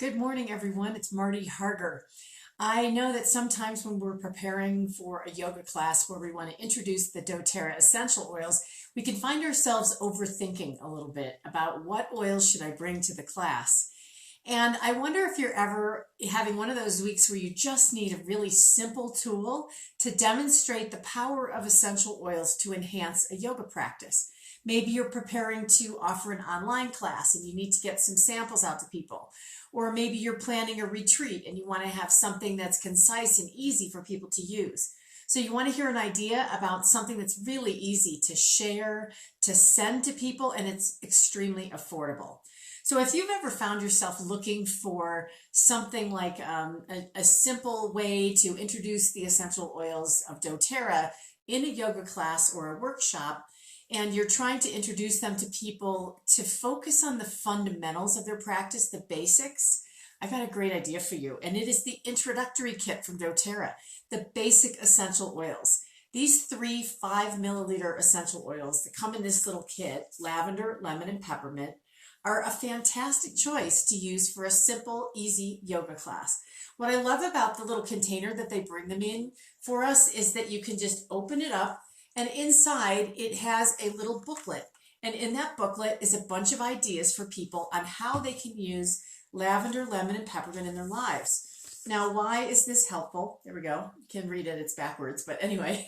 Good morning, everyone. It's Marty Harger. I know that sometimes when we're preparing for a yoga class where we want to introduce the doTERRA essential oils, we can find ourselves overthinking a little bit about what oils should I bring to the class. And I wonder if you're ever having one of those weeks where you just need a really simple tool to demonstrate the power of essential oils to enhance a yoga practice. Maybe you're preparing to offer an online class and you need to get some samples out to people. Or maybe you're planning a retreat and you want to have something that's concise and easy for people to use. So you want to hear an idea about something that's really easy to share, to send to people, and it's extremely affordable. So if you've ever found yourself looking for something like a simple way to introduce the essential oils of doTERRA in a yoga class or a workshop, and you're trying to introduce them to people to focus on the fundamentals of their practice, the basics, I've got a great idea for you. And it is the introductory kit from doTERRA, the basic essential oils. These 3 5-milliliter essential oils that come in this little kit, lavender, lemon, and peppermint, are a fantastic choice to use for a simple, easy yoga class. What I love about the little container that they bring them in for us is that you can just open it up, and inside it has a little booklet. And in that booklet is a bunch of ideas for people on how they can use lavender, lemon, and peppermint in their lives. Now, why is this helpful? There we go. You can read it, it's backwards, but anyway,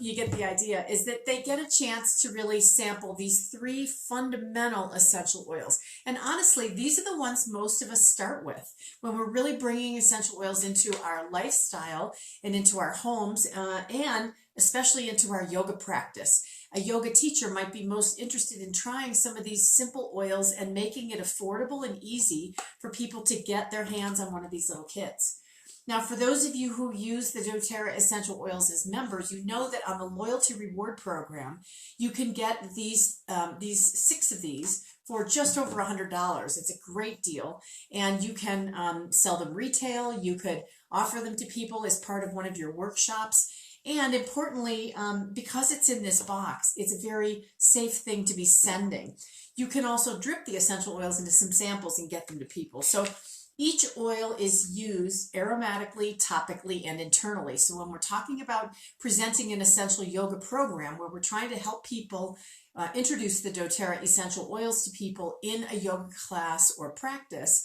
you get the idea, is that they get a chance to really sample these 3 fundamental essential oils. And honestly, these are the ones most of us start with when we're really bringing essential oils into our lifestyle and into our homes, and especially into our yoga practice. A yoga teacher might be most interested in trying some of these simple oils and making it affordable and easy for people to get their hands on one of these little kits. Now, for those of you who use the doTERRA essential oils as members, you know that on the loyalty reward program, you can get these 6 of these for just over $100. It's a great deal, and you can sell them retail. You could offer them to people as part of one of your workshops. And importantly, because it's in this box, it's a very safe thing to be sending. You can also drip the essential oils into some samples and get them to people. So each oil is used aromatically, topically, and internally. So when we're talking about presenting an essential yoga program where we're trying to help people introduce the doTERRA essential oils to people in a yoga class or practice,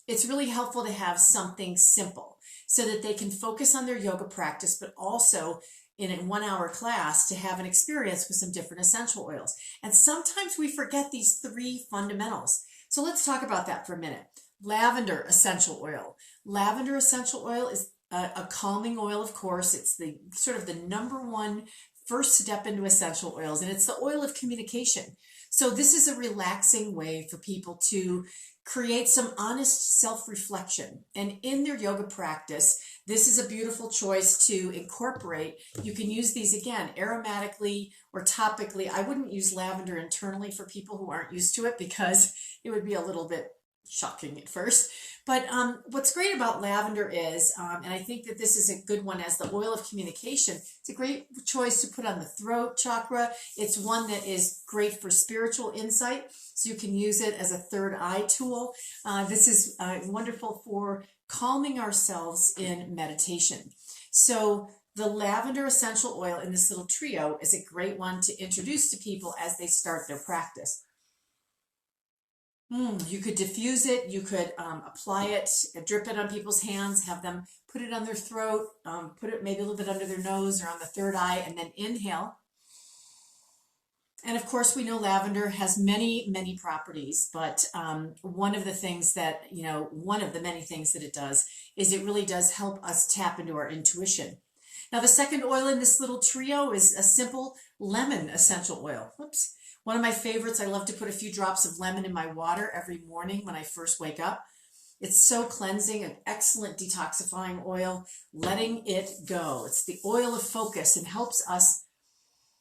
it's really helpful to have something simple so that they can focus on their yoga practice, but also in a 1-hour class to have an experience with some different essential oils. And sometimes we forget these 3 fundamentals. So let's talk about that for a minute. Lavender essential oil. Lavender essential oil is a calming oil, of course. It's the sort of the #1 first step into essential oils, and it's the oil of communication. So this is a relaxing way for people to create some honest self-reflection. And in their yoga practice, this is a beautiful choice to incorporate. You can use these, again, aromatically or topically. I wouldn't use lavender internally for people who aren't used to it because it would be a little bit shocking at first. But what's great about lavender is, and I think that this is a good one as the oil of communication, it's a great choice to put on the throat chakra. It's one that is great for spiritual insight, so you can use it as a third eye tool. This is wonderful for calming ourselves in meditation. So the lavender essential oil in this little trio is a great one to introduce to people as they start their practice. You could diffuse it, you could apply it, drip it on people's hands, have them put it on their throat, put it maybe a little bit under their nose or on the third eye, and then inhale. And of course, we know lavender has many, many properties, but one of the things that, one of the many things that it does is it really does help us tap into our intuition. Now, the second oil in this little trio is a simple lemon essential oil. Whoops. One of my favorites, I love to put a few drops of lemon in my water every morning when I first wake up. It's so cleansing, an excellent detoxifying oil, letting it go. It's the oil of focus and helps us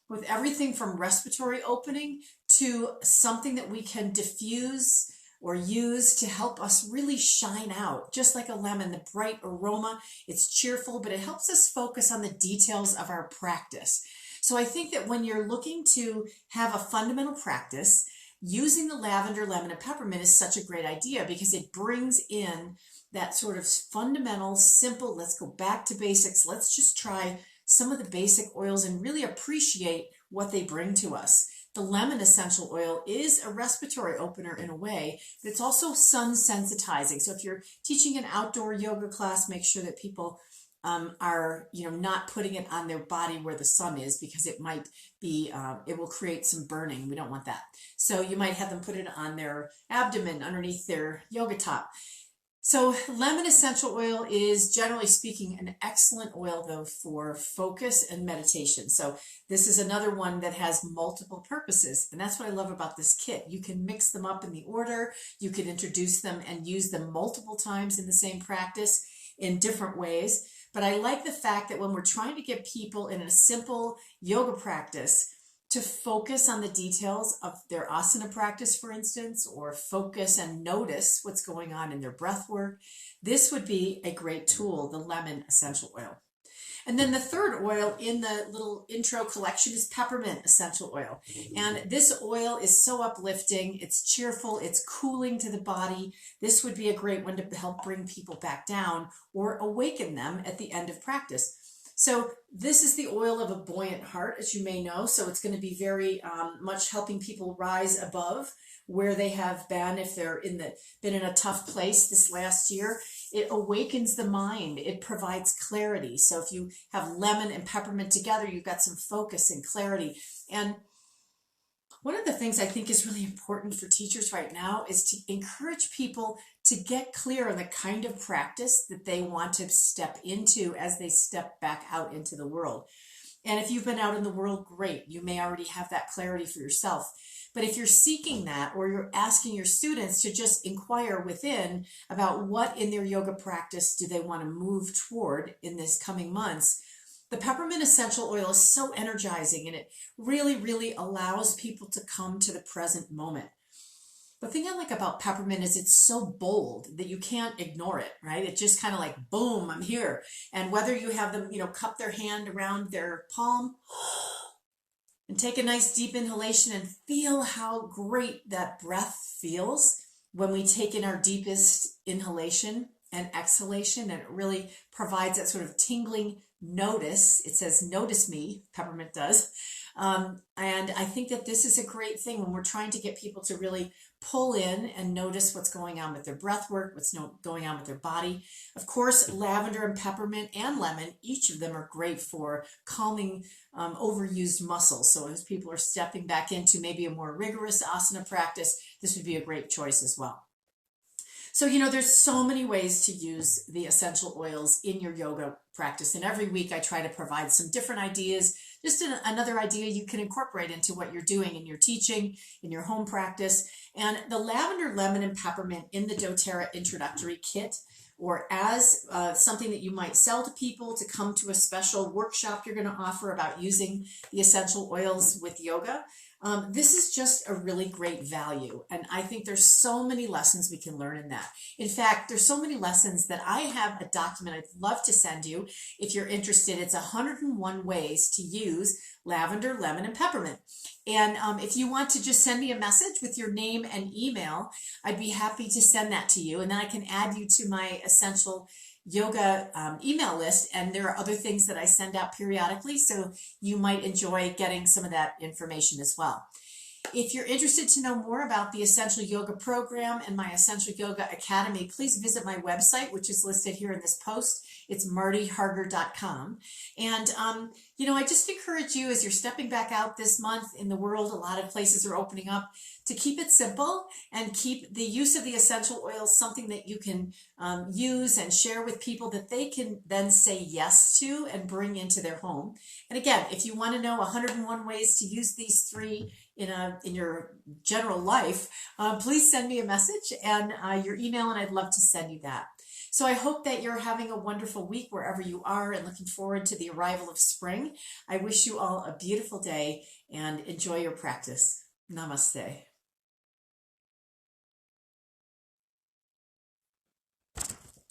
with everything from respiratory opening to something that we can diffuse or use to help us really shine out. Just like a lemon, the bright aroma, it's cheerful, but it helps us focus on the details of our practice. So I think that when you're looking to have a fundamental practice using the lavender, lemon, and peppermint is such a great idea because it brings in that sort of fundamental, simple, let's go back to basics. Let's just try some of the basic oils and really appreciate what they bring to us. The lemon essential oil is a respiratory opener in a way, but it's also sun sensitizing. So if you're teaching an outdoor yoga class, make sure that people are not putting it on their body where the sun is, because it might be it will create some burning. We don't want that. So you might have them put it on their abdomen underneath their yoga top. So lemon essential oil is, generally speaking, an excellent oil, though, for focus and meditation. So this is another one that has multiple purposes. And that's what I love about this kit. You can mix them up in the order. You can introduce them and use them multiple times in the same practice in different ways. But I like the fact that when we're trying to get people in a simple yoga practice to focus on the details of their asana practice, for instance, or focus and notice what's going on in their breath work, this would be a great tool, the lemon essential oil. And then the third oil in the little intro collection is peppermint essential oil. And this oil is so uplifting, it's cheerful, it's cooling to the body. This would be a great one to help bring people back down or awaken them at the end of practice. So this is the oil of a buoyant heart, as you may know. So it's going to be very much helping people rise above where they have been. If they're been in a tough place this last year, it awakens the mind. It provides clarity. So if you have lemon and peppermint together, you've got some focus and clarity. And one of the things I think is really important for teachers right now is to encourage people to get clear on the kind of practice that they want to step into as they step back out into the world. And if you've been out in the world, great. You may already have that clarity for yourself. But if you're seeking that, or you're asking your students to just inquire within about what in their yoga practice do they want to move toward in this coming months, the peppermint essential oil is so energizing, and it really, really allows people to come to the present moment. The thing I like about peppermint is it's so bold that you can't ignore it, right? It just kind of like, boom, I'm here. And whether you have them, cup their hand around their palm and take a nice deep inhalation and feel how great that breath feels when we take in our deepest inhalation and exhalation, and it really provides that sort of tingling notice. It says, notice me, peppermint does. And I think that this is a great thing when we're trying to get people to really pull in and notice what's going on with their breath work, what's going on with their body. Of course, lavender and peppermint and lemon, each of them are great for calming overused muscles. So as people are stepping back into maybe a more rigorous asana practice, this would be a great choice as well. So, there's so many ways to use the essential oils in your yoga practice. And every week I try to provide some different ideas, just another idea you can incorporate into what you're doing in your teaching, in your home practice. And the lavender, lemon, and peppermint in the doTERRA introductory kit, or as something that you might sell to people to come to a special workshop you're going to offer about using the essential oils with yoga. This is just a really great value. And I think there's so many lessons we can learn in that. In fact, there's so many lessons that I have a document I'd love to send you if you're interested. It's 101 ways to use lavender, lemon, and peppermint. And if you want to just send me a message with your name and email, I'd be happy to send that to you. And then I can add you to my essential yoga email list, and there are other things that I send out periodically, so you might enjoy getting some of that information as well. If you're interested to know more about the Essential Yoga Program and my Essential Yoga Academy, please visit my website, which is listed here in this post. It's martyharger.com. And, I just encourage you, as you're stepping back out this month in the world, a lot of places are opening up, to keep it simple and keep the use of the essential oils something that you can use and share with people that they can then say yes to and bring into their home. And again, if you want to know 101 ways to use these three in your general life, please send me a message and your email, and I'd love to send you that. So I hope that you're having a wonderful week wherever you are, and looking forward to the arrival of spring. I wish you all a beautiful day and enjoy your practice. Namaste.